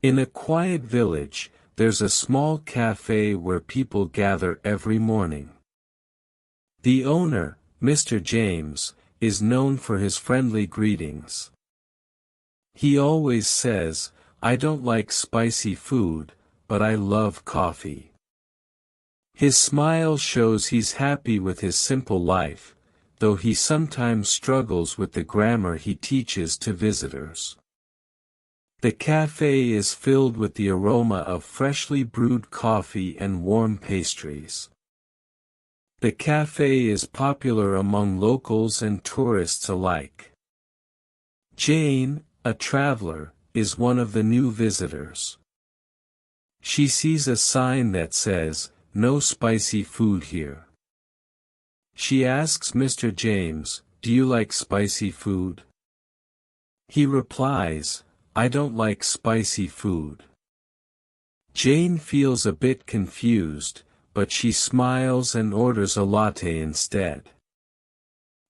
In a quiet village, there's a small cafe where people gather every morning. The owner, Mr. James, is known for his friendly greetings. He always says, "I don't like spicy food, but I love coffee." His smile shows he's happy with his simple life, though he sometimes struggles with the grammar he teaches to visitors. The cafe is filled with the aroma of freshly brewed coffee and warm pastries. The cafe is popular among locals and tourists alike. Jane, a traveler, is one of the new visitors. She sees a sign that says, "No spicy food here." She asks Mr. James, "Do you like spicy food?" He replies, "I don't like spicy food." Jane feels a bit confused, but she smiles and orders a latte instead.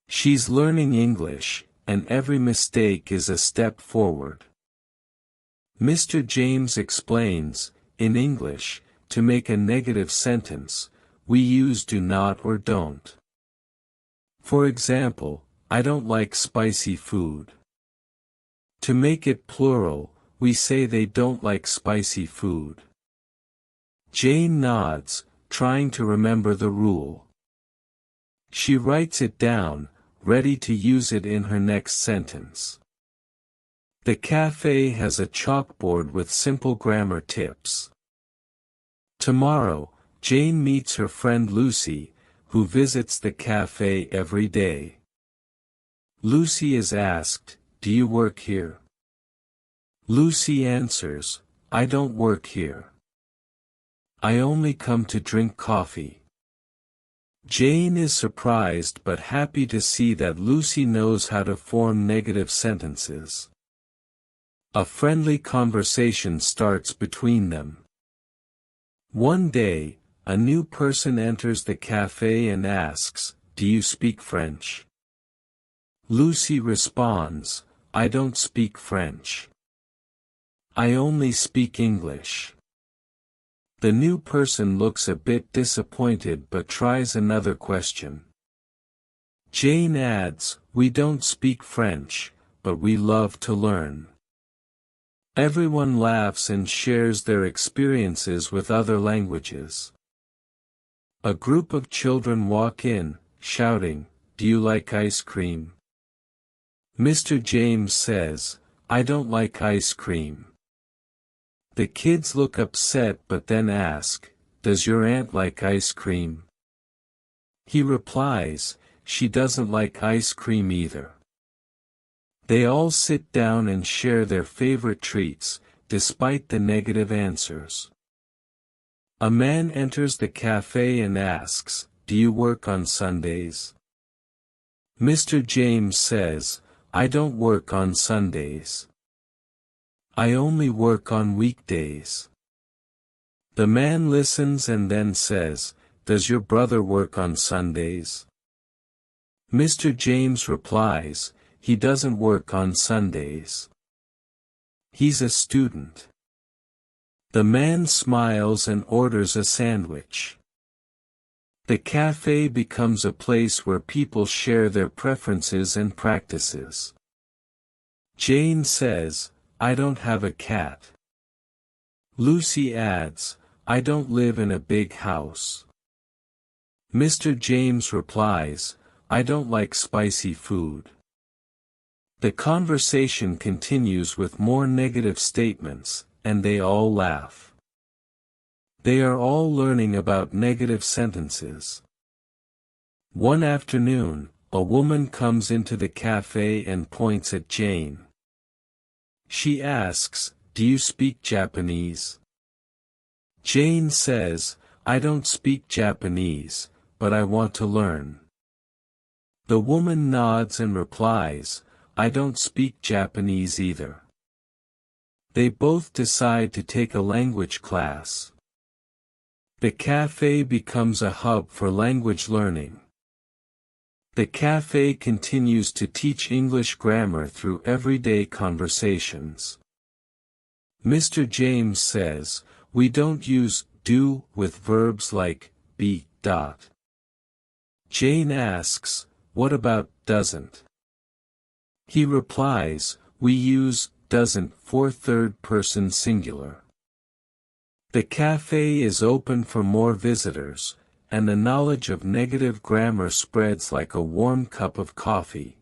She's learning English, and every mistake is a step forward. Mr. James explains, in English, to make a negative sentence, we use do not or don't. For example, I don't like spicy food. To make it plural, we say they don't like spicy food. Jane nods, trying to remember the rule. She writes it down, ready to use it in her next sentence. The cafe has a chalkboard with simple grammar tips. Tomorrow, Jane meets her friend Lucy, who visits the cafe every day. Lucy is asked, "Do you work here?" Lucy answers, "I don't work here. I only come to drink coffee." Jane is surprised but happy to see that Lucy knows how to form negative sentences. A friendly conversation starts between them. One day, a new person enters the cafe and asks, "Do you speak French?" Lucy responds, "I don't speak French. I only speak English." The new person looks a bit disappointed but tries another question. Jane adds, "We don't speak French, but we love to learn." Everyone laughs and shares their experiences with other languages. A group of children walk in, shouting, "Do you like ice cream?" Mr. James says, "I don't like ice cream." The kids look upset but then ask, "Does your aunt like ice cream?" He replies, "She doesn't like ice cream either." They all sit down and share their favorite treats, despite the negative answers. A man enters the cafe and asks, "Do you work on Sundays?" Mr. James says, "I don't work on Sundays. I only work on weekdays." The man listens and then says, "Does your brother work on Sundays?" Mr. James replies, "He doesn't work on Sundays. He's a student." The man smiles and orders a sandwich. The cafe becomes a place where people share their preferences and practices. Jane says, "I don't have a cat." Lucy adds, "I don't live in a big house." Mr. James replies, "I don't like spicy food." The conversation continues with more negative statements, and they all laugh. They are all learning about negative sentences. One afternoon, a woman comes into the cafe and points at Jane. She asks, "Do you speak Japanese?" Jane says, "I don't speak Japanese, but I want to learn." The woman nods and replies, "I don't speak Japanese either." They both decide to take a language class. The cafe becomes a hub for language learning. The cafe continues to teach English grammar through everyday conversations. Mr. James says, we don't use do with verbs like be. Jane asks, what about doesn't? He replies, we use doesn't for third person singular. The cafe is open for more visitors, and the knowledge of negative grammar spreads like a warm cup of coffee.